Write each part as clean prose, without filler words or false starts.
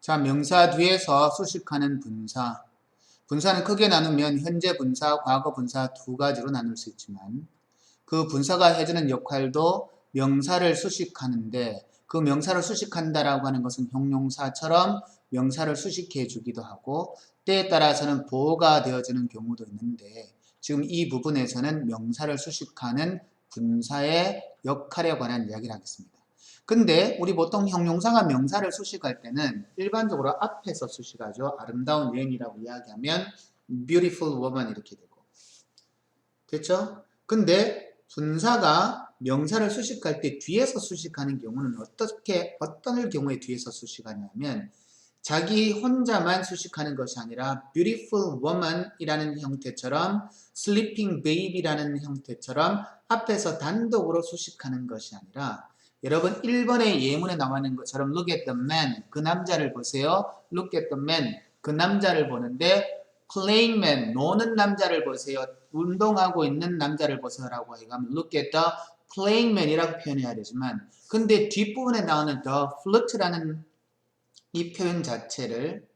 자, 명사 뒤에서 수식하는 분사. 분사는 크게 나누면 현재 분사, 과거 분사 두 가지로 나눌 수 있지만 그 분사가 해주는 역할도 명사를 수식하는데 그 명사를 수식한다라고 하는 것은 형용사처럼 명사를 수식해 주기도 하고 때에 따라서는 보호가 되어지는 경우도 있는데 지금 이 부분에서는 명사를 수식하는 분사의 역할에 관한 이야기를 하겠습니다. 근데 우리 보통 형용사가 명사를 수식할 때는 일반적으로 앞에서 수식하죠. 아름다운 여인이라고 이야기하면 beautiful woman 이렇게 되고 됐죠? 근데 분사가 명사를 수식할 때 뒤에서 수식하는 경우는 어떤 경우에 뒤에서 수식하냐면 자기 혼자만 수식하는 것이 아니라 beautiful woman 이라는 형태처럼 sleeping baby라는 형태처럼 앞에서 단독으로 수식하는 것이 아니라 여러분 1번의 예문에 나와 있는 것처럼 look at the man 그 남자를 보세요. look at the man 그 남자를 보는데 playing man 노는 남자를 보세요. 운동하고 있는 남자를 보세요 라고 하면 look at the playing man 이라고 표현해야 되지만 근데 뒷부분에 나오는 the flut라는 이 표현 자체를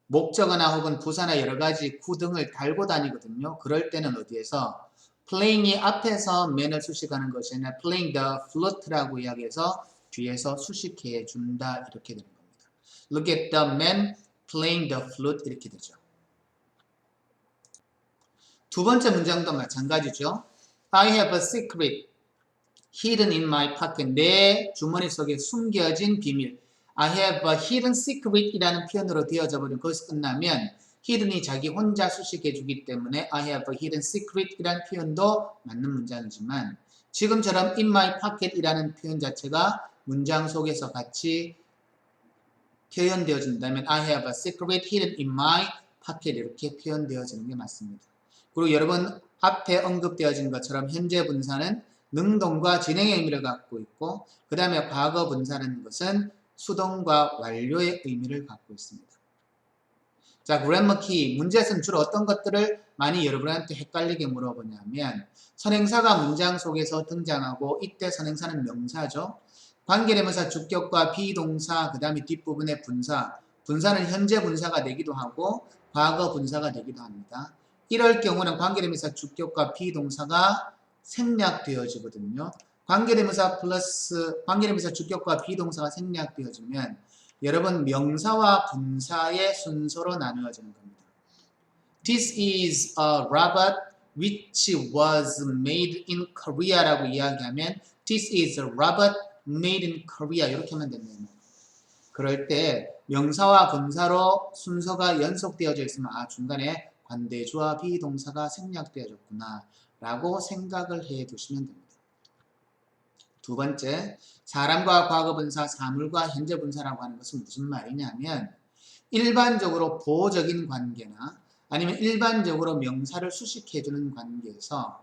목적어나 혹은 부사나 여러가지 구등을 달고 다니거든요. 그럴 때는 어디에서 playing이 앞에서 man을 수식하는 것이 아니라 playing the flut라고 이야기해서 뒤에서 수식해 준다 이렇게 되는 겁니다. Look at the man playing the flute 이렇게 되죠. 두 번째 문장도 마찬가지죠. I have a secret hidden in my pocket. 내 주머니 속에 숨겨진 비밀. I have a hidden secret 이라는 표현으로 되어져 버린 것이 끝나면 hidden이 자기 혼자 수식해 주기 때문에 I have a hidden secret 이라는 표현도 맞는 문장이지만 지금처럼 in my pocket 이라는 표현 자체가 문장 속에서 같이 표현되어진다면 I have a secret hidden in my pocket 이렇게 표현되어지는 게 맞습니다. 그리고 여러분 앞에 언급되어진 것처럼 현재 분사는 능동과 진행의 의미를 갖고 있고 그 다음에 과거 분사라는 것은 수동과 완료의 의미를 갖고 있습니다. 자, 그래머 키 문제에서는 주로 어떤 것들을 많이 여러분한테 헷갈리게 물어보냐면 선행사가 문장 속에서 등장하고 이때 선행사는 명사죠. 관계대명사 주격과 비동사 그 다음에 뒷부분의 분사 분사는 현재 분사가 되기도 하고 과거 분사가 되기도 합니다. 이럴 경우는 관계대명사 주격과 비동사가 생략되어지거든요. 관계대명사 플러스 관계대명사 주격과 비동사가 생략되어지면 여러분 명사와 분사의 순서로 나누어지는 겁니다. This is a robot which was made in Korea라고 이야기하면 This is a robot made in Korea 이렇게 하면 됩니다. 그럴 때 명사와 분사로 순서가 연속되어져 있으면 중간에 관대주와 비동사가 생략되어졌구나 라고 생각을 해 두시면 됩니다. 두 번째, 사람과 과거분사, 사물과 현재분사라고 하는 것은 무슨 말이냐면 일반적으로 보호적인 관계나 아니면 일반적으로 명사를 수식해주는 관계에서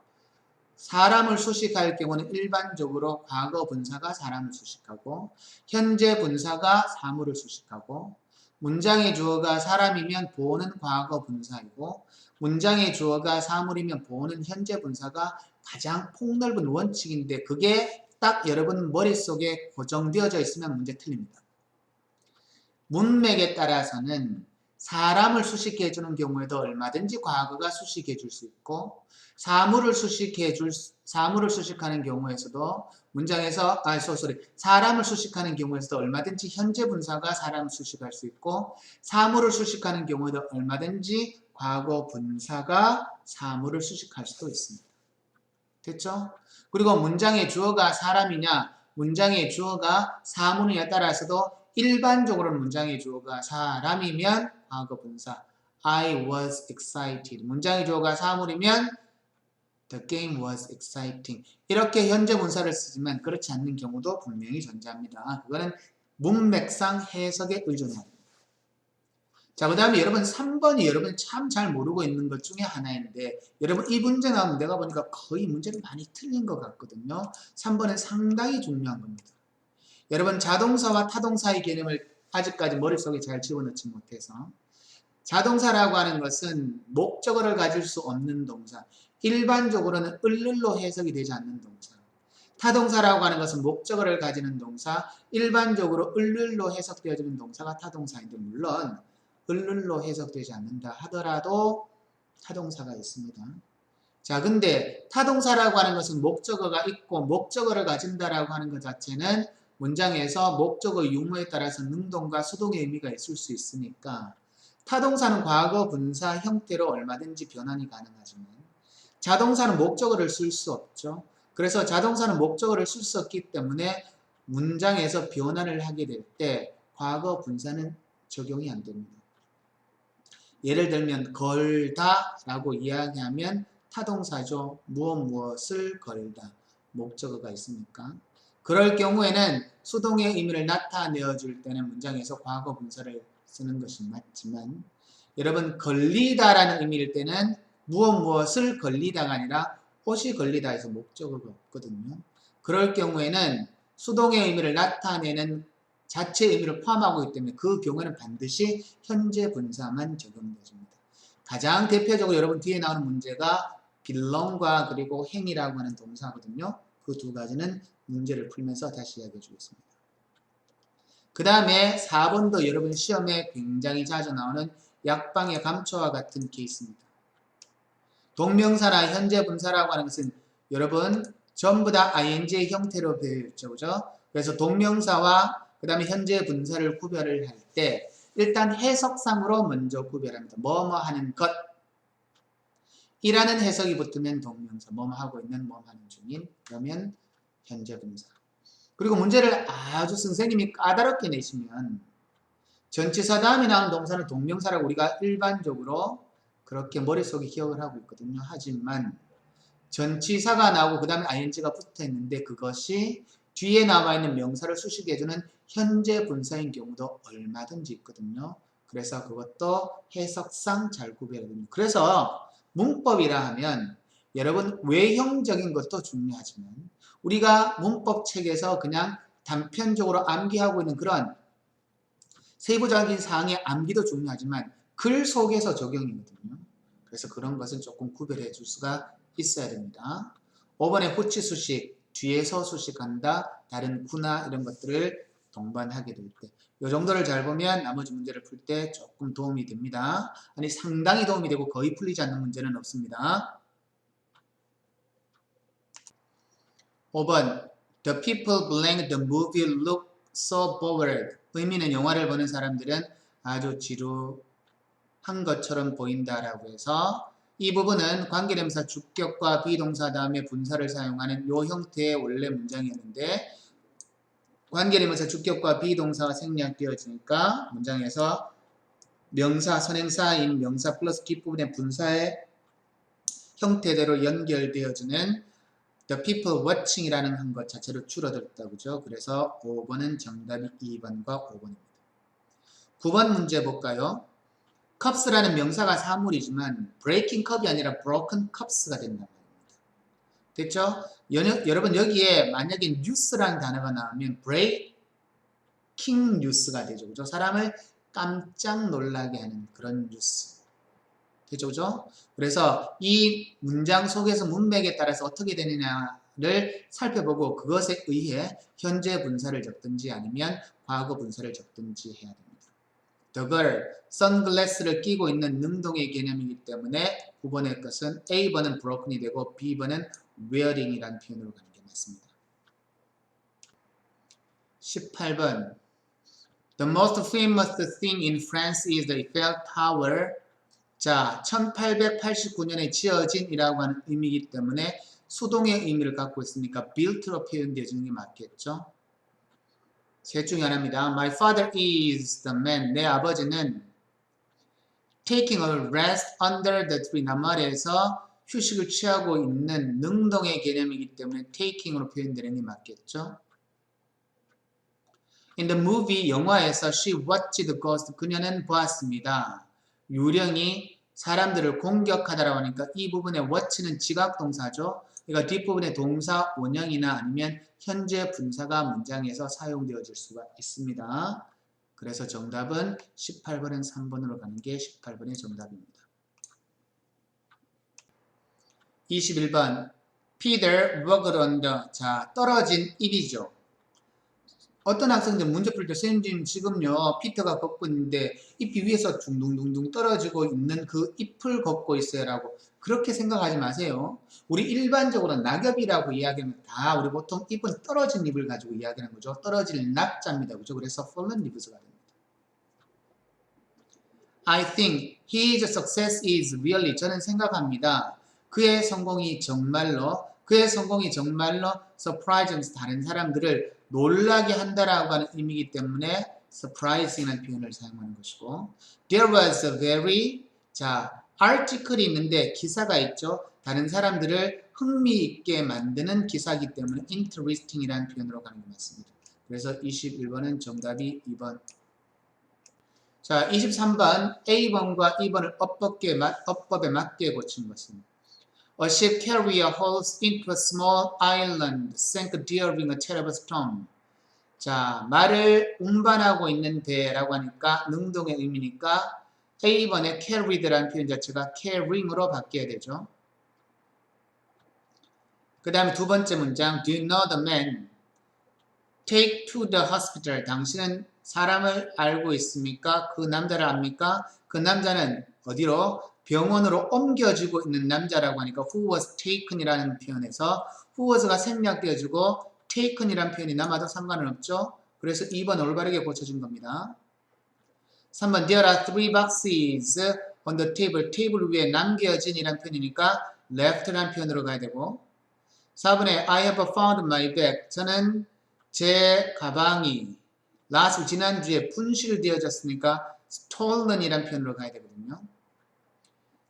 사람을 수식할 경우는 일반적으로 과거분사가 사람을 수식하고 현재분사가 사물을 수식하고 문장의 주어가 사람이면 보호는 과거분사이고 문장의 주어가 사물이면 보호는 현재분사가 가장 폭넓은 원칙인데 그게 딱 여러분 머릿속에 고정되어져 있으면 문제 틀립니다. 문맥에 따라서는 사람을 수식해 주는 경우에도 얼마든지 과거가 수식해 줄 수 있고 사물을 수식하는 경우에서도 문장에서 사람을 수식하는 경우에서도 얼마든지 현재 분사가 사람을 수식할 수 있고 사물을 수식하는 경우에도 얼마든지 과거 분사가 사물을 수식할 수도 있습니다. 됐죠? 그리고 문장의 주어가 사람이냐 문장의 주어가 사물이냐에 따라서도 일반적으로는 문장의 주어가 사람이면 과거 분사 I was excited 문장의 주어가 사물이면 The game was exciting 이렇게 현재 분사를 쓰지만 그렇지 않는 경우도 분명히 존재합니다. 그거는 문맥상 해석에 의존해야 합니다. 자, 그 다음에 여러분 3번이 여러분 참 잘 모르고 있는 것 중에 하나인데 여러분 이 문제 나오면 내가 보니까 거의 문제를 많이 틀린 것 같거든요. 3번은 상당히 중요한 겁니다. 여러분 자동사와 타동사의 개념을 아직까지 머릿속에 잘 집어넣지 못해서 자동사라고 하는 것은 목적어를 가질 수 없는 동사 일반적으로는 을로 해석이 되지 않는 동사 타동사라고 하는 것은 목적어를 가지는 동사, 일반적으로 을룰로 해석되어지는 동사가 타동사인데 물론 을룰로 해석되지 않는다 하더라도 타동사가 있습니다. 자, 근데 타동사라고 하는 것은 목적어가 있고 목적어를 가진다라고 하는 것 자체는 문장에서 목적어 유무에 따라서 능동과 수동의 의미가 있을 수 있으니까 타동사는 과거 분사 형태로 얼마든지 변환이 가능하지만 자동사는 목적어를 쓸 수 없죠. 그래서 자동사는 목적어를 쓸 수 없기 때문에 문장에서 변환을 하게 될 때 과거 분사는 적용이 안 됩니다. 예를 들면 걸다 라고 이야기하면 타동사죠. 무엇을 걸다. 목적어가 있으니까. 그럴 경우에는 수동의 의미를 나타내어 줄 때는 문장에서 과거 분사를 쓰는 것이 맞지만 여러분 걸리다라는 의미일 때는 무엇을 걸리다가 아니라 옷이 걸리다 해서 목적어가 없거든요. 그럴 경우에는 수동의 의미를 나타내는 자체 의미를 포함하고 있기 때문에 그 경우에는 반드시 현재 분사만 적용되어집니다. 가장 대표적으로 여러분 뒤에 나오는 문제가 belong과 그리고 행이라고 하는 동사거든요. 그 두 가지는 문제를 풀면서 다시 이야기해 주겠습니다. 그 다음에 4번도 여러분 시험에 굉장히 자주 나오는 약방의 감초와 같은 케이스입니다. 동명사나 현재 분사라고 하는 것은 여러분 전부 다 ing의 형태로 되어 있죠. 그죠? 그래서 동명사와 그 다음에 현재 분사를 구별을 할 때 일단 해석상으로 먼저 구별합니다. 뭐뭐 하는 것 이라는 해석이 붙으면 동명사, 뭐뭐 하고 있는, 뭐뭐 하는 중인, 그러면 현재 분사. 그리고 문제를 아주 선생님이 까다롭게 내시면 전치사 다음에 나온 동사는 동명사라고 우리가 일반적으로 그렇게 머릿속에 기억을 하고 있거든요. 하지만 전치사가 나오고 그 다음에 ing가 붙어 있는데 그것이 뒤에 남아있는 명사를 수식해주는 현재 분사인 경우도 얼마든지 있거든요. 그래서 그것도 해석상 잘 구별해야 됩니다. 그래서 문법이라 하면 여러분 외형적인 것도 중요하지만 우리가 문법 책에서 그냥 단편적으로 암기하고 있는 그런 세부적인 사항의 암기도 중요하지만 글 속에서 적용이거든요. 그래서 그런 것은 조금 구별해 줄 수가 있어야 됩니다. 5번에 후치 수식, 뒤에서 수식한다, 다른 구나 이런 것들을 동반하게 될 때. 이 정도를 잘 보면 나머지 문제를 풀 때 조금 도움이 됩니다. 아니 상당히 도움이 되고 거의 풀리지 않는 문제는 없습니다. 5번 The people blank the movie look so bored. 의미는 영화를 보는 사람들은 아주 지루한 것처럼 보인다라고 해서 이 부분은 관계대명사 주격과 비동사 다음에 분사를 사용하는 이 형태의 원래 문장이었는데 관계대명사 주격과 비동사가 생략되어지니까 문장에서 명사, 선행사인 명사 플러스 뒷부분의 분사의 형태대로 연결되어지는 The people watching 이라는 한 것 자체로 줄어들었다고 그죠? 그래서 5번은 정답이 2번과 5번입니다. 9번 문제 볼까요? 컵스라는 명사가 사물이지만 breaking cup이 아니라 broken cups가 된단 말입니다. 됐죠? 여러분 여기에 만약에 news라는 단어가 나오면 breaking news가 되죠. 그죠? 사람을 깜짝 놀라게 하는 그런 뉴스. 되죠? 그죠? 그래서 이 문장 속에서 문맥에 따라서 어떻게 되느냐를 살펴보고 그것에 의해 현재 분사를 적든지 아니면 과거 분사를 적든지 해야 됩니다. The girl, 선글라스를 끼고 있는 능동의 개념이기 때문에 9번의 것은 A번은 broken이 되고 B번은 wearing이라는 표현으로 가는 게 맞습니다. 18번 The most famous thing in France is the Eiffel Tower. 자, 1889년에 지어진 이라고 하는 의미이기 때문에 수동의 의미를 갖고 있으니까 built로 표현되어지는 게 맞겠죠? 셋 중에 하나입니다. My father is the man. 내 아버지는 taking a rest under the tree. 나무아래에서 휴식을 취하고 있는 능동의 개념이기 때문에 taking으로 표현되는 게 맞겠죠? In the movie, 영화에서 she watched the ghost. 그녀는 보았습니다. 유령이 사람들을 공격하다라고 하니까 이 부분에 watch는 지각동사죠. 그러니까 뒷부분에 동사 원형이나 아니면 현재 분사가 문장에서 사용되어질 수가 있습니다. 그래서 정답은 18번은 3번으로 가는 게 18번의 정답입니다. 21번 Peter walked on the 자 떨어진 입이죠. 어떤 학생들 문제 풀 때 선생님 지금요 피터가 걷고 있는데 잎이 위에서 둥둥둥둥 떨어지고 있는 그 잎을 걷고 있어요 라고 그렇게 생각하지 마세요. 우리 일반적으로 낙엽이라고 이야기하면 다 우리 보통 잎은 떨어진 잎을 가지고 이야기하는 거죠. 떨어질 낙자입니다. 그죠? 그래서 fallen leaves가 됩니다. I think his success is really 저는 생각합니다. 그의 성공이 정말로 surprises 다른 사람들을 놀라게 한다라고 하는 의미이기 때문에 surprising이라는 표현을 사용하는 것이고 there was a very 자 article이 있는데 기사가 있죠. 다른 사람들을 흥미있게 만드는 기사이기 때문에 interesting이라는 표현으로 가는 게 맞습니다. 그래서 21번은 정답이 2번. 자, 23번 A번과 2번을 어법에 맞게 고친 것입니다. A ship carrier hauls into a small island sank during a terrible storm. 자, 말을 운반하고 있는 배라고 하니까 능동의 의미니까 A번에 carried라는 표현 자체가 carrying으로 바뀌어야 되죠. 그 다음에 두 번째 문장 Do you know the man? Take to the hospital. 당신은 사람을 알고 있습니까? 그 남자를 압니까? 그 남자는 어디로? 병원으로 옮겨지고 있는 남자라고 하니까 who was taken이라는 표현에서 who was가 생략되어지고 taken이라는 표현이 남아도 상관은 없죠. 그래서 2번 올바르게 고쳐진 겁니다. 3번 There are 3 boxes on the table. 테이블 위에 남겨진 이라는 표현이니까 left라는 표현으로 가야 되고 4번에 I have found my bag. 저는 제 가방이 last 지난주에 분실되어졌으니까 stolen이라는 표현으로 가야 되거든요.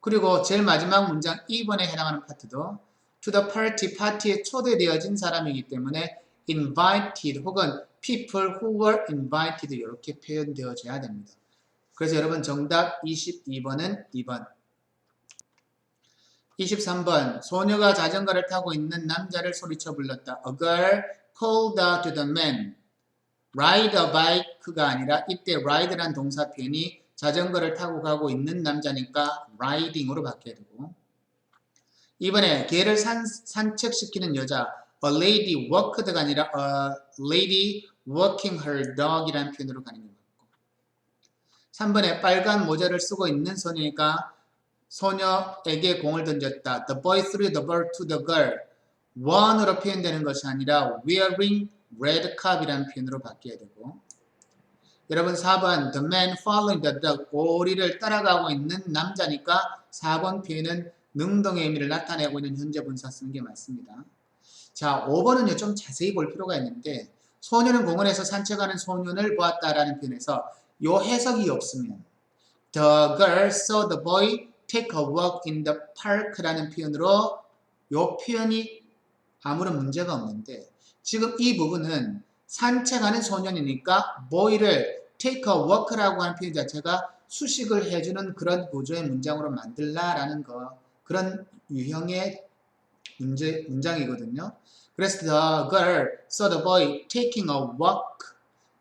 그리고 제일 마지막 문장 2번에 해당하는 파트도 to the party, 파티에 초대되어진 사람이기 때문에 invited 혹은 people who were invited 이렇게 표현되어져야 됩니다. 그래서 여러분 정답 22번은 2번. 23번 소녀가 자전거를 타고 있는 남자를 소리쳐 불렀다. A girl called out to the man. ride a bike가 아니라 이때 ride란 동사 표현이 자전거를 타고 가고 있는 남자니까 riding으로 바뀌어야 되고 이번에 개를 산책시키는 여자 a lady walked가 아니라 a lady walking her dog이라는 표현으로 가는 게 맞고 3번에 빨간 모자를 쓰고 있는 소녀니까 소녀에게 공을 던졌다. The boy threw the ball to the girl. one으로 표현되는 것이 아니라 wearing red cap이라는 표현으로 바뀌어야 되고 여러분 4번 The man following the dog. 오리를 따라가고 있는 남자니까 4번 표현은 능동의 의미를 나타내고 있는 현재 분사 쓰는 게 맞습니다. 자 5번은요 좀 자세히 볼 필요가 있는데 소녀는 공원에서 산책하는 소년을 보았다라는 표현에서 요 해석이 없으면 The girl saw the boy take a walk in the park라는 표현으로 요 표현이 아무런 문제가 없는데 지금 이 부분은 산책하는 소년이니까 boy를 take a walk라고 하는 표현 자체가 수식을 해주는 그런 구조의 문장으로 만들라라는 거 그런 유형의 문장이거든요. 그래서 the girl saw the boy taking a walk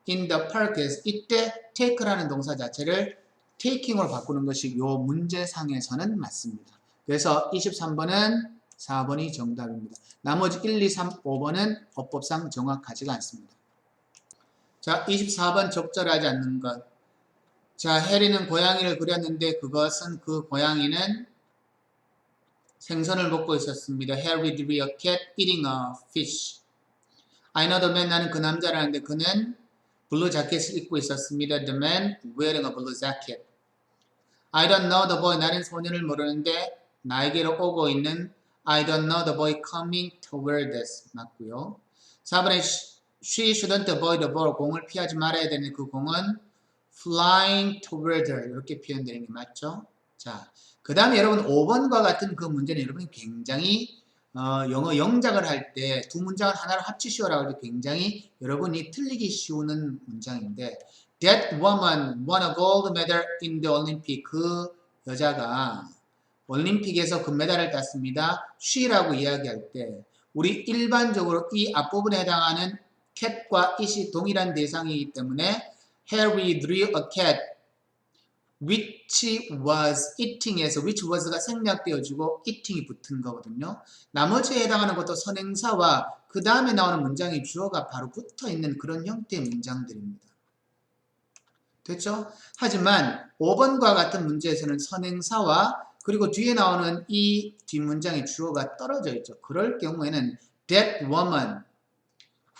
in the park에서 이때 take라는 동사 자체를 taking으로 바꾸는 것이 요 문제상에서는 맞습니다. 그래서 23번은 4번이 정답입니다. 나머지 1, 2, 3, 5번은 어법상 정확하지가 않습니다. 자, 24번 적절하지 않는 것. 자, 해리는 고양이를 그렸는데 그것은 그 고양이는 생선을 먹고 있었습니다. Harry drew a cat eating a fish. I know the man. 나는 그 남자를 아는데 그는 블루 자켓을 입고 있었습니다. The man wearing a blue jacket. I don't know the boy. 나는 소년을 모르는데 나에게로 오고 있는 I don't know the boy coming toward us. 맞고요. 4번에 she shouldn't avoid the ball. 공을 피하지 말아야 되는 그 공은 flying toward her. 이렇게 표현되는 게 맞죠? 자, 그 다음에 여러분 5번과 같은 그 문제는 여러분이 굉장히 영어 영작을 할 때 두 문장을 하나로 합치시오라고 할 때 굉장히 여러분이 틀리기 쉬우는 문장인데 That woman won a gold medal in the Olympic. 그 여자가 올림픽에서 금메달을 땄습니다. she라고 이야기할 때 우리 일반적으로 이 앞부분에 해당하는 cat과 it이 동일한 대상이기 때문에 Harry drew a cat which was eating에서 which was가 생략되어지고 eating이 붙은 거거든요. 나머지에 해당하는 것도 선행사와 그 다음에 나오는 문장의 주어가 바로 붙어 있는 그런 형태의 문장들입니다. 됐죠? 하지만 5번과 같은 문제에서는 선행사와 그리고 뒤에 나오는 이 뒷문장의 주어가 떨어져 있죠. 그럴 경우에는 that woman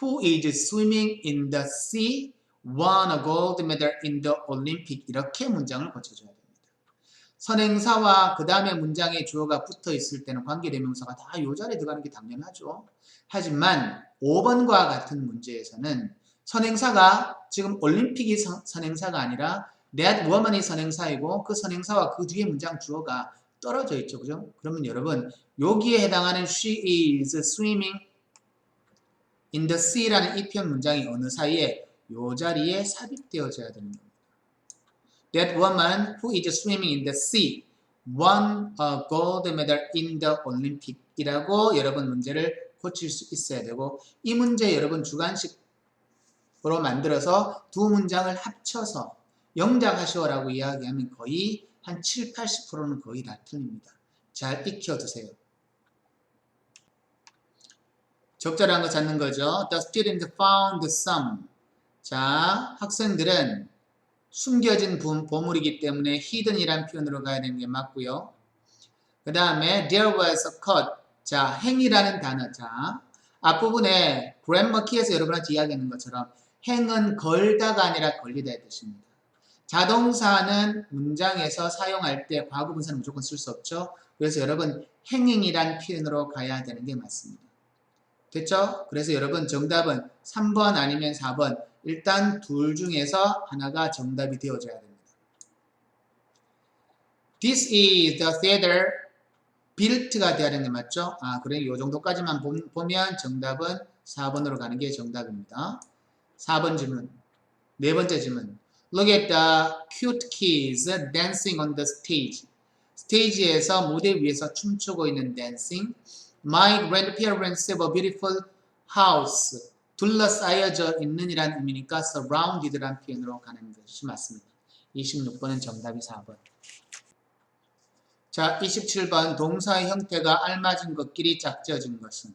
who is swimming in the sea won a gold medal in the Olympic 이렇게 문장을 고쳐줘야 됩니다. 선행사와 그 다음에 문장의 주어가 붙어 있을 때는 관계대명사가 다 이 자리에 들어가는 게 당연하죠. 하지만 5번과 같은 문제에서는 선행사가 지금 올림픽이 선행사가 아니라 that woman이 선행사이고 그 선행사와 그 뒤에 문장 주어가 떨어져 있죠. 그죠? 그러면 여러분 여기에 해당하는 she is swimming in the sea라는 이 편 문장이 어느 사이에 이 자리에 삽입되어져야 되는 겁니다. That woman who is swimming in the sea won a gold medal in the Olympic 이라고 여러분 문제를 고칠 수 있어야 되고 이 문제 여러분 주관식으로 만들어서 두 문장을 합쳐서 영작하시오라고 이야기하면 거의 한 7, 80%는 거의 다 틀립니다. 잘 익혀두세요. 적절한 거 찾는 거죠. The student found some. 자, 학생들은 숨겨진 보물이기 때문에 hidden이란 표현으로 가야 되는 게 맞고요. 그 다음에 there was a cut. 자, 행이라는 단어. 자, 앞부분에 grammar key에서 여러분한테 이야기하는 것처럼 행은 걸다가 아니라 걸리다의 뜻입니다. 자동사는 문장에서 사용할 때 과거 분사는 무조건 쓸 수 없죠. 그래서 여러분 행행이란 표현으로 가야 되는 게 맞습니다. 됐죠? 그래서 여러분 정답은 3번 아니면 4번 일단 둘 중에서 하나가 정답이 되어줘야 됩니다. This is the theater built가 돼야 되는 게 맞죠? 그래 이 정도까지만 보면 정답은 4번으로 가는 게 정답입니다. 4번 질문. 네 번째 질문. Look at the cute kids dancing on the stage. 스테이지에서 무대 위에서 춤추고 있는 dancing. My grandparents have a beautiful house. 둘러싸여져 있는 이란 의미니까 surrounded란 표현으로 가는 것이 맞습니다. 26번은 정답이 4번. 자, 27번 동사의 형태가 알맞은 것끼리 짝지어진 것은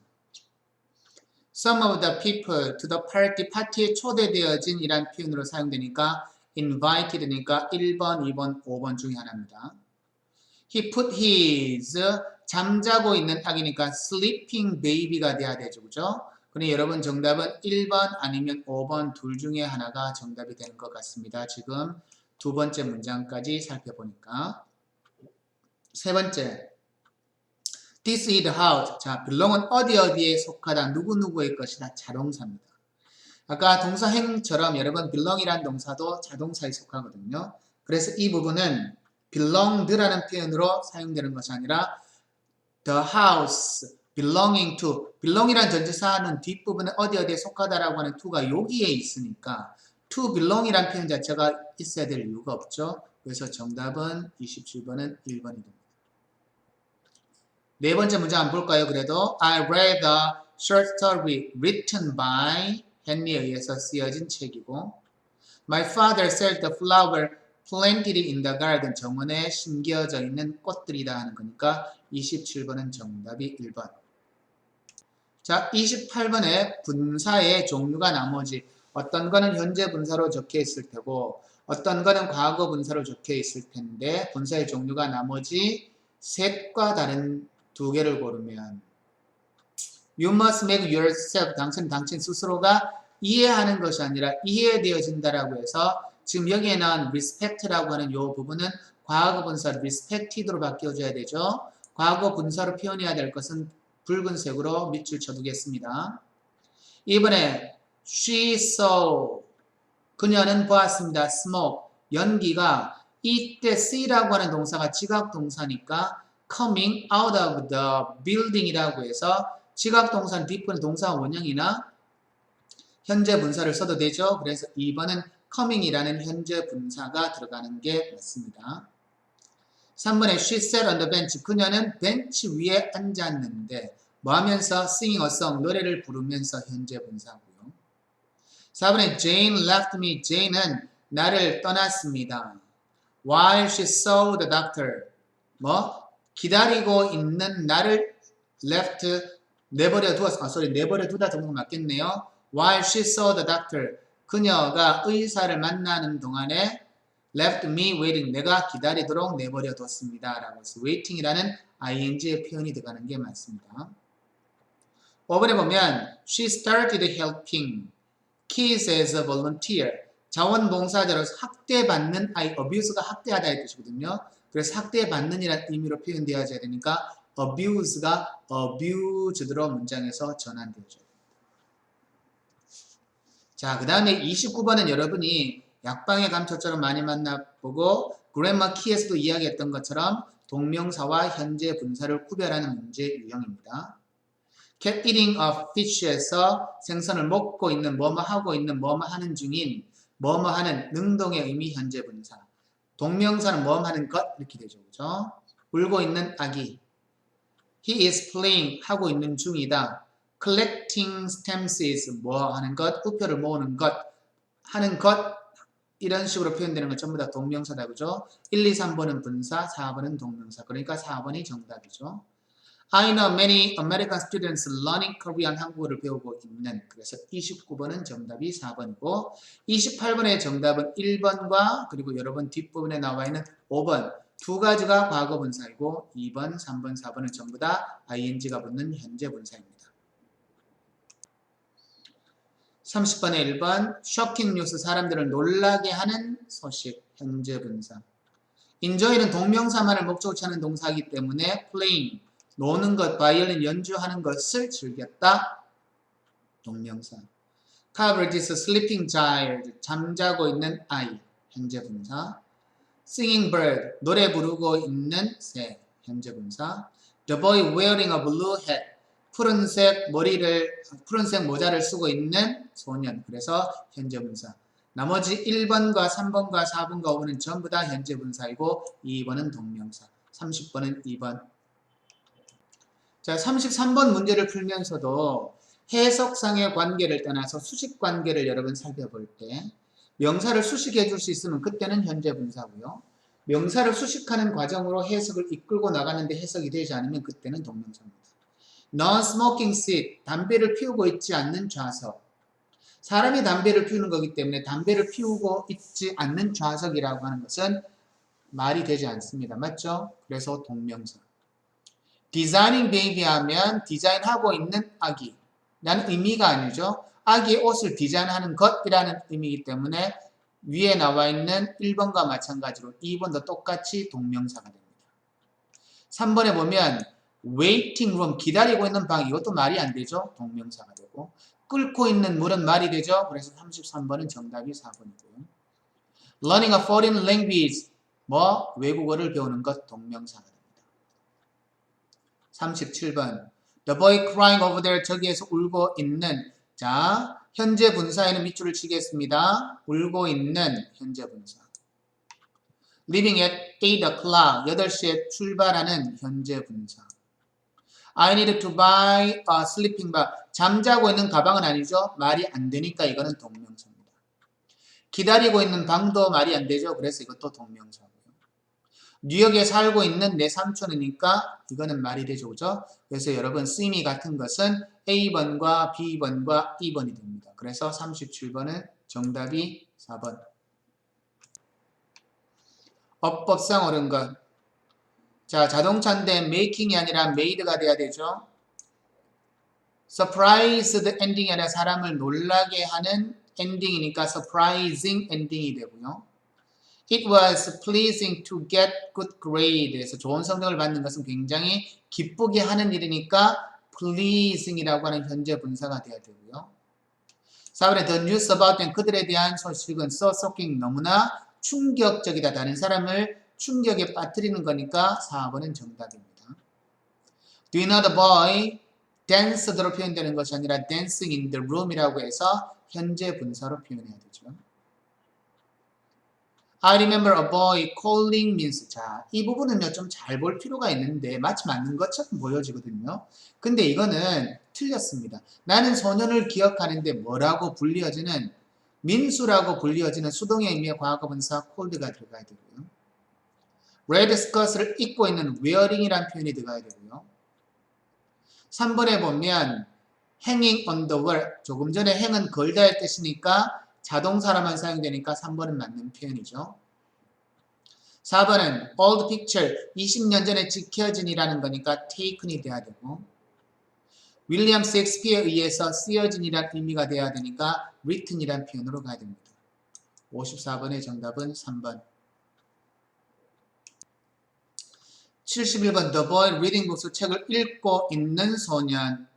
Some of the people to the party, 파티에 초대되어진 이란 표현으로 사용되니까 invited니까 1번, 2번, 5번 중에 하나입니다. He put his 잠자고 있는 아기니까 sleeping baby가 돼야 되죠. 그죠? 그럼 여러분 정답은 1번 아니면 5번 둘 중에 하나가 정답이 되는 것 같습니다. 지금 두 번째 문장까지 살펴보니까 세 번째 This is the house. 자, belong은 어디에 속하다 누구누구의 것이다. 자동사입니다. 아까 동사 행처럼 여러분 belong이란 동사도 자동사에 속하거든요. 그래서 이 부분은 belonged라는 표현으로 사용되는 것이 아니라 the house belonging to belong이란 전치사는 뒷부분에 어디에 속하다라고 하는 to가 여기에 있으니까 to belong이란 표현 자체가 있어야 될 이유가 없죠. 그래서 정답은 27번은 1번이 됩니다. 네 번째 문제 한번 볼까요? 그래도 I read a short story written by 헨리에 의해서 쓰여진 책이고 My father said the flower planted in the garden 정원에 심겨져 있는 꽃들이다 하는 거니까 27번은 정답이 1번. 자, 28번에 분사의 종류가 나머지 어떤 거는 현재 분사로 적혀 있을 테고 어떤 거는 과거 분사로 적혀 있을 텐데 분사의 종류가 나머지 셋과 다른 두 개를 고르면 You must make yourself 당신 스스로가 이해하는 것이 아니라 이해되어진다라고 해서 지금 여기에 나온 respect라고 하는 이 부분은 과거 분사 respected로 바뀌어줘야 되죠. 과거 분사로 표현해야 될 것은 붉은색으로 밑줄 쳐두겠습니다. 이번에 she saw 그녀는 보았습니다. smoke 연기가 이때 see라고 하는 동사가 지각 동사니까 coming out of the building이라고 해서 지각 동사는 뒷부분 동사 원형이나 현재 분사를 써도 되죠. 그래서 2번은 coming이라는 현재 분사가 들어가는 게 맞습니다. 3번에 she sat on the bench. 그녀는 벤치 위에 앉았는데 뭐 하면서 singing a song 노래를 부르면서 현재 분사고요. 4번에 Jane left me. Jane은 나를 떠났습니다. while she saw the doctor. 뭐? 기다리고 있는 나를 left 내버려 두었어. 내버려 두다 정도 맞겠네요. While she saw the doctor. 그녀가 의사를 만나는 동안에 left me waiting. 내가 기다리도록 내버려 뒀습니다. 라고 해서 waiting이라는 ing의 표현이 들어가는 게 맞습니다. 5번에 보면 she started helping kids as a volunteer. 자원봉사자로서 학대받는 아이, abuse가 학대하다의 뜻이거든요. 그래서 학대받는 이라는 의미로 표현되어져야 되니까 abuse가 abused로 문장에서 전환되어져요. 자, 그 다음에 29번은 여러분이 약방의 감초처럼 많이 만나보고 그래머 키에서도 이야기했던 것처럼 동명사와 현재 분사를 구별하는 문제 유형입니다. Cat eating a fish에서 생선을 먹고 있는, 뭐뭐 하고 있는, 뭐뭐 하는 중인, 뭐뭐 하는 능동의 의미 현재 분사. 동명사는 뭐뭐 하는 것 이렇게 되죠. 그죠? 울고 있는 아기. He is playing 하고 있는 중이다. Collecting stamps is 뭐 하는 것, 우표를 모으는 것, 하는 것 이런 식으로 표현되는 건 전부 다 동명사다. 그죠? 1, 2, 3번은 분사, 4번은 동명사. 그러니까 4번이 정답이죠. I know many American students learning Korean 한국어를 배우고 있는. 그래서 29번은 정답이 4번이고 28번의 정답은 1번과 그리고 여러분 뒷부분에 나와 있는 5번 두 가지가 과거 분사이고 2번, 3번, 4번은 전부 다 ing가 붙는 현재 분사입니다. 30번에 1번 쇼킹 뉴스 사람들을 놀라게 하는 소식 현재 분사. enjoy는 동명사만을 목적으로 찾는 동사이기 때문에 playing 노는 것, 바이올린 연주하는 것을 즐겼다. 동명사. Covered is a sleeping child. 잠자고 있는 아이. 현재 분사. Singing bird. 노래 부르고 있는 새. 현재 분사. The boy wearing a blue hat. 푸른색 모자를 쓰고 있는 소년. 그래서 현재 분사. 나머지 1번과 3번과 4번과 5번은 전부 다 현재 분사이고 2번은 동명사. 30번은 2번. 자, 33번 문제를 풀면서도 해석상의 관계를 떠나서 수식 관계를 여러분 살펴볼 때 명사를 수식해 줄 수 있으면 그때는 현재 분사고요. 명사를 수식하는 과정으로 해석을 이끌고 나가는데 해석이 되지 않으면 그때는 동명사입니다. Non-smoking seat, 담배를 피우고 있지 않는 좌석. 사람이 담배를 피우는 거기 때문에 담배를 피우고 있지 않는 좌석이라고 하는 것은 말이 되지 않습니다. 맞죠? 그래서 동명사. 디자이닝 베이비 하면 디자인하고 있는 아기 라는 의미가 아니죠. 아기의 옷을 디자인하는 것이라는 의미이기 때문에 위에 나와 있는 1번과 마찬가지로 2번도 똑같이 동명사가 됩니다. 3번에 보면 waiting room 기다리고 있는 방 이것도 말이 안 되죠. 동명사가 되고 끓고 있는 물은 말이 되죠. 그래서 33번은 정답이 4번이고요. Learning a foreign language 뭐 외국어를 배우는 것 동명사가 됩니다. 37번 The boy crying over there 저기에서 울고 있는 자 현재 분사에는 밑줄을 치겠습니다. 울고 있는 현재 분사 Leaving at 8 o'clock 8시에 출발하는 현재 분사 I need to buy a sleeping bag 잠자고 있는 가방은 아니죠. 말이 안 되니까 이거는 동명사입니다. 기다리고 있는 방도 말이 안 되죠. 그래서 이것도 동명사고요. 뉴욕에 살고 있는 내 삼촌이니까 이거는 말이 되죠. 그죠? 그래서 여러분 쓰임이 같은 것은 A번과 B번과 2번이 됩니다. 그래서 37번은 정답이 4번. 어법상 옳은 것. 자, 자동차인데 making이 아니라 made가 돼야 되죠. surprised ending이 아니라 사람을 놀라게 하는 ending이니까 surprising ending이 되고요. It was pleasing to get good grade. 그래서 좋은 성적을 받는 것은 굉장히 기쁘게 하는 일이니까 pleasing이라고 하는 현재 분사가 되어야 되고요. 4번에 the news about them. 그들에 대한 소식은 so shocking. 너무나 충격적이다. 다른 사람을 충격에 빠뜨리는 거니까 4번은 정답입니다. Do you know the boy? dance드로 표현되는 것이 아니라 dancing in the room이라고 해서 현재 분사로 표현해야 되죠. I remember a boy calling means 자, 이 부분은요 좀 잘 볼 필요가 있는데 마치 맞는 것처럼 보여지거든요. 근데 이거는 틀렸습니다. 나는 소년을 기억하는데 뭐라고 불리어지는 민수라고 불리어지는 수동의 의미의 과거분사 cold가 들어가야 되고요. red skirt을 입고 있는 wearing이라는 표현이 들어가야 되고요. 3번에 보면 hanging on the wall, 조금 전에 hang은 걸다의 뜻이니까 자동사로만 사용되니까 3번은 맞는 표현이죠. 4번은 old picture, 20년 전에 지켜진이라는 거니까 taken이 돼야 되고, 윌리엄 셰익스피어에 의해서 쓰여진이라는 의미가 돼야 되니까 written이라는 표현으로 가야 됩니다. 54번의 정답은 3번. 71번 The Boy Reading Books, 책을 읽고 있는 소년.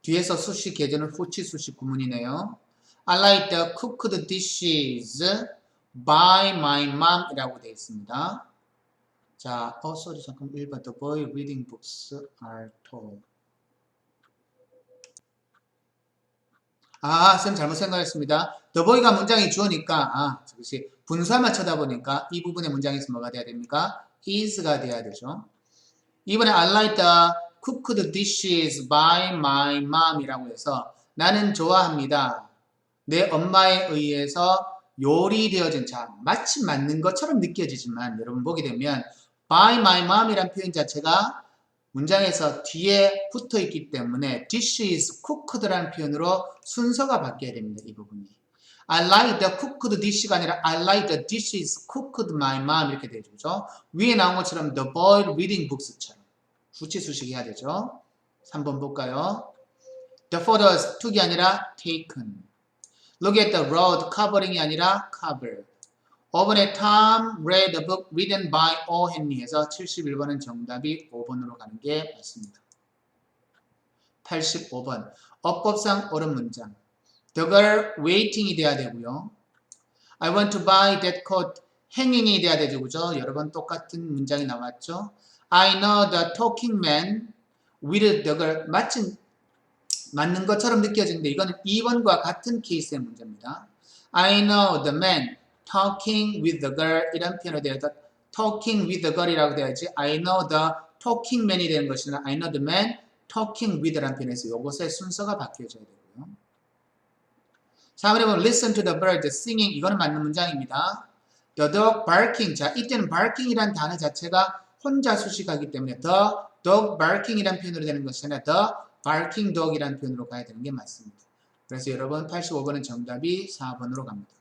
뒤에서 수식 계절은 후치 수식 구문이네요. I like the cooked dishes by my mom 이라고 되어 있습니다. 자, 잠깐 1번 The boy reading books are told. 쌤 잘못 생각했습니다. The boy가 문장이 주어니까, 잠시 분사만 쳐다보니까 이 부분의 문장에서 뭐가 돼야 됩니까? is가 돼야 되죠. 이번에 I like the cooked dishes by my mom 이라고 해서 나는 좋아합니다. 내 엄마에 의해서 요리되어진 마치 맞는 것처럼 느껴지지만 여러분 보게 되면 by my mom 이란 표현 자체가 문장에서 뒤에 붙어 있기 때문에 dish is cooked라는 표현으로 순서가 바뀌어야 됩니다. 이 부분이. I like the cooked dish가 아니라 I like the dish is cooked by my mom 이렇게 되죠. 위에 나온 것처럼 the boy reading books처럼 수치수식 해야 되죠. 3번 볼까요? The photos took이 아니라 taken. Look at the road covering이 아니라 covered. 5번에 Tom read a book written by O. Henry 해서 71번은 정답이 5번으로 가는 게 맞습니다. 85번 어법상 옳은 문장. The girl waiting이 돼야 되고요. I want to buy that coat hanging이 돼야 되죠. 그죠? 여러 번 똑같은 문장이 나왔죠. I know the talking man with the girl. 마치 맞는 것처럼 느껴지는데 이거는 2번과 같은 케이스의 문제입니다. I know the man talking with the girl 이런 표현으로 되어 있다. talking with the girl이라고 되어야지 I know the talking man이 되는 것이 아니라 I know the man talking with 라는 표현에서 이것의 순서가 바뀌어져야 되고요. 4번에 보면 listen to the bird singing 이거는 맞는 문장입니다. The dog barking. 자, 이때는 barking이라는 단어 자체가 혼자 수식하기 때문에 the dog barking이라는 표현으로 되는 것이 아니라 the barking dog이라는 표현으로 가야 되는 게 맞습니다. 그래서 여러분 85번은 정답이 4번으로 갑니다.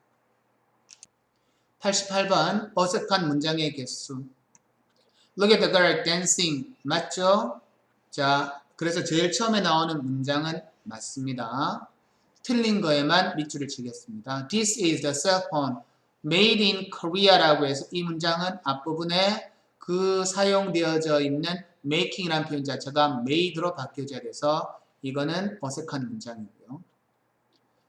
88번 어색한 문장의 개수. Look at the girl dancing. 맞죠? 자, 그래서 제일 처음에 나오는 문장은 맞습니다. 틀린 거에만 밑줄을 치겠습니다. This is the cell phone made in Korea라고 해서 이 문장은 앞부분에 그 사용되어져 있는 making이라는 표현 자체가 made로 바뀌어져야 돼서 이거는 어색한 문장이고요.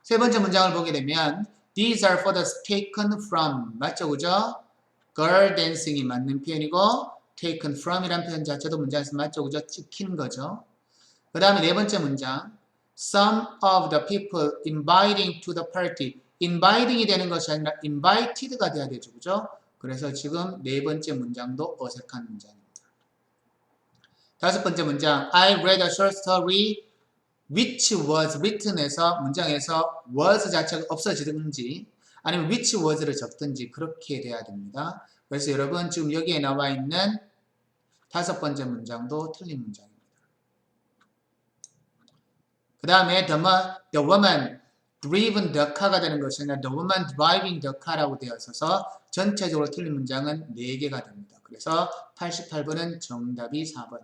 세 번째 문장을 보게 되면 These are photos taken from. 맞죠? 그죠? Girl dancing이 맞는 표현이고 taken from 이라는 표현 자체도 문장에서 맞죠? 그죠? 찍힌 거죠. 그 다음에 네 번째 문장 Some of the people inviting to the party. inviting이 되는 것이 아니라 invited가 돼야 되죠. 그죠? 그래서 지금 네 번째 문장도 어색한 문장입니다. 다섯 번째 문장 I read a short story which was written에서 문장에서 was 자체가 없어지든지 아니면 which was를 적든지 그렇게 돼야 됩니다. 그래서 여러분 지금 여기에 나와 있는 다섯 번째 문장도 틀린 문장입니다. 그 다음에 the woman driven the car가 되는 것이 아니라 the woman driving the car라고 되어 있어서 전체적으로 틀린 문장은 4개가 됩니다. 그래서 88번은 정답이 4번.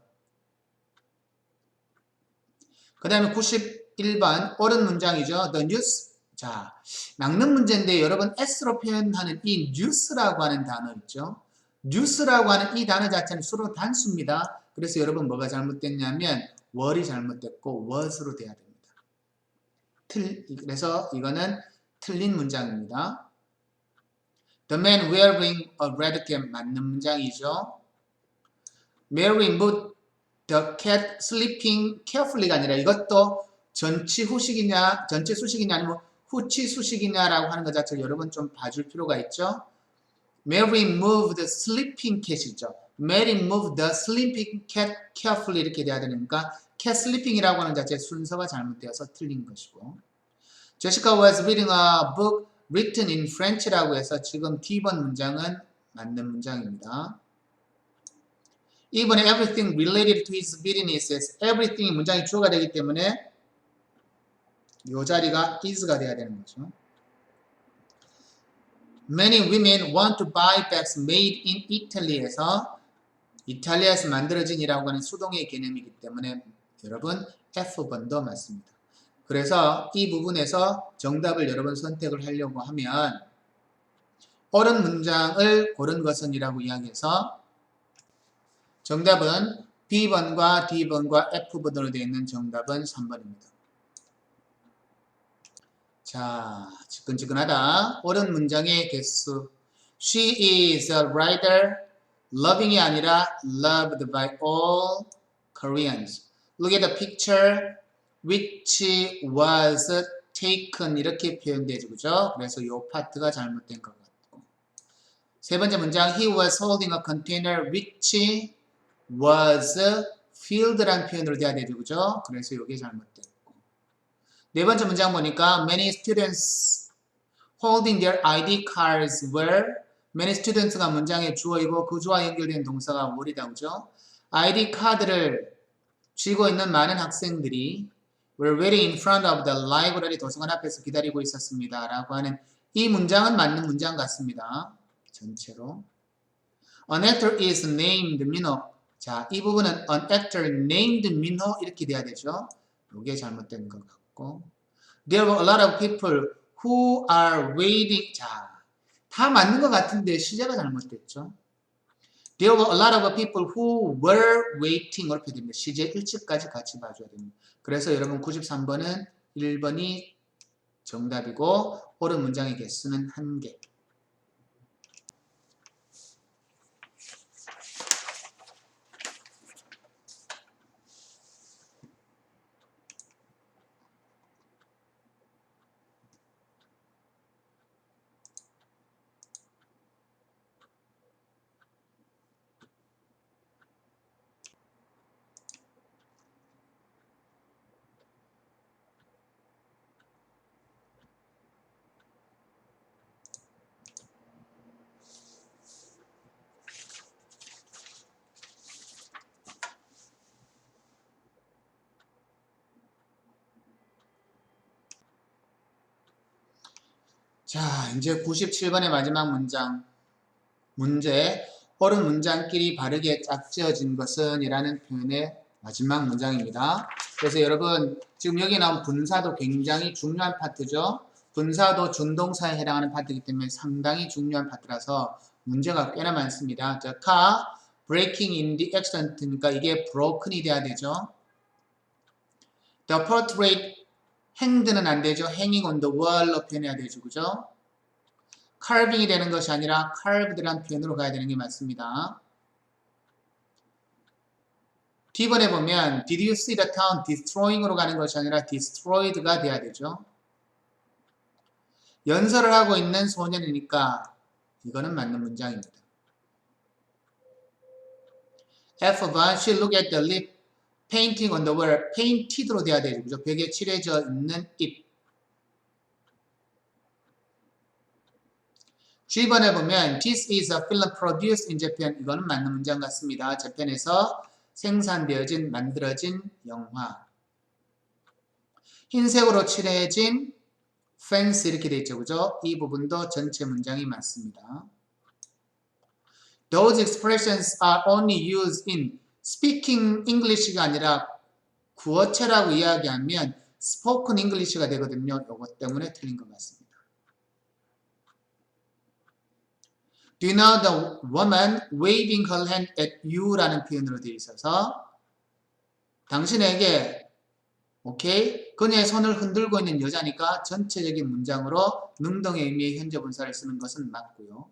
그 다음에 91번 옳은 문장이죠. The news. 자, 막는 문제인데 여러분 S로 표현하는 이 news라고 하는 단어 있죠. news라고 하는 이 단어 자체는 수로 단수입니다. 그래서 여러분 뭐가 잘못됐냐면 were이 잘못됐고 was로 돼야 됩니다. 그래서 이거는 틀린 문장입니다. The man wearing a red cap 맞는 문장이죠. Mary moved the cat sleeping carefully가 아니라 이것도 전치 후식이냐, 전체 수식이냐 아니면 후치 수식이냐라고 하는 것 자체를 여러분 좀 봐줄 필요가 있죠. Mary moved the sleeping cat이죠. Mary moved the sleeping cat carefully 이렇게 돼야 되니까 cat sleeping이라고 하는 자체의 순서가 잘못되어서 틀린 것이고 Jessica was reading a book written in French라고 해서 지금 D번 문장은 맞는 문장입니다. 이번에 everything related to his businesses, everything이 문장이 주어가 되기 때문에 이 자리가 is가 돼야 되는 거죠. Many women want to buy bags made in Italy에서 이탈리아에서 만들어진이라고 하는 수동의 개념이기 때문에 여러분 F번도 맞습니다. 그래서 이 부분에서 정답을 여러분 선택을 하려고 하면 옳은 문장을 고른 것은 이라고 이야기해서 정답은 B번과 D번과 F번으로 되어 있는 정답은 3번입니다. 자, 지끈지끈하다. 옳은 문장의 개수. She is a writer. Loving이 아니라 loved by all Koreans. Look at the picture which was taken. 이렇게 표현되죠. 그죠? 그래서 이 파트가 잘못된 것 같고. 세 번째 문장 He was holding a container which was filled라는 표현으로 돼야 되죠. 그죠? 그래서 이게 잘못됐고. 네 번째 문장 보니까 many students holding their ID cards were many students가 문장의 주어이고 그 주어와 연결된 동사가 were이다. 그죠? ID 카드를 쥐고 있는 많은 학생들이 were waiting in front of the library 도서관 앞에서 기다리고 있었습니다. 라고 하는 이 문장은 맞는 문장 같습니다. 전체로. An actor is named Minho. 자, 이 부분은 an actor named Minho 이렇게 돼야 되죠. 이게 잘못된 것 같고. There were a lot of people who are waiting. 자, 다 맞는 것 같은데 시제가 잘못됐죠. There were a lot of people who were waiting 이렇게 됩니다. 시제 1치까지 같이 봐줘야 됩니다. 그래서 여러분 93번은 1번이 정답이고 옳은 문장의 개수는 1개. 자, 이제 97번의 마지막 문장. 문제, 옳은 문장끼리 바르게 짝지어진 것은 이라는 표현의 마지막 문장입니다. 그래서 여러분, 지금 여기 나온 분사도 굉장히 중요한 파트죠. 분사도 준동사에 해당하는 파트이기 때문에 상당히 중요한 파트라서 문제가 꽤나 많습니다. 자, car, breaking in the accident니까 이게 broken이 돼야 되죠. The portrait hanged는 안 되죠. hanging on the wall로 표현해야 되죠. 그죠? carving이 되는 것이 아니라 carved라는 표현으로 가야 되는 게 맞습니다. D번에 보면 Did you see the town destroying으로 가는 것이 아니라 destroyed가 돼야 되죠. 연설을 하고 있는 소년이니까 이거는 맞는 문장입니다. F번 She looked at the lip painting on the wall. painted로 돼야 되죠. 그죠? 벽에 칠해져 있는 잎. G번에 보면 This is a film produced in Japan. 이거는 맞는 문장 같습니다. 재팬에서 생산되어진, 만들어진 영화. 흰색으로 칠해진 fence 이렇게 돼 있죠. 그죠? 이 부분도 전체 문장이 맞습니다. Those expressions are only used in speaking English가 아니라 구어체라고 이야기하면 spoken English가 되거든요. 이것 때문에 틀린 것 같습니다. Do you know the woman waving her hand at you? 라는 표현으로 되어 있어서 당신에게 오케이? 그녀의 손을 흔들고 있는 여자니까 전체적인 문장으로 능동의 의미의 현재 분사를 쓰는 것은 맞고요.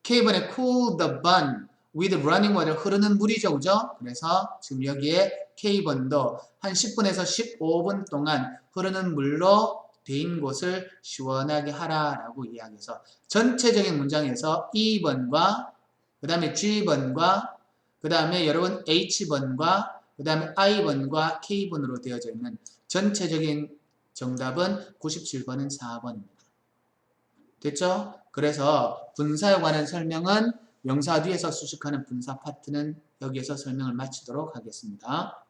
K번에 cool the bun with running water 흐르는 물이죠. 그죠? 그래서 지금 여기에 K번도 한 10분에서 15분 동안 흐르는 물로 데인 곳을 시원하게 하라라고 이야기해서 전체적인 문장에서 E번과 그 다음에 G번과 그 다음에 여러분 H번과 그 다음에 I번과 K번으로 되어져 있는 전체적인 정답은 97번은 4번입니다. 됐죠? 그래서 분사에 관한 설명은 명사 뒤에서 수식하는 분사 파트는 여기에서 설명을 마치도록 하겠습니다.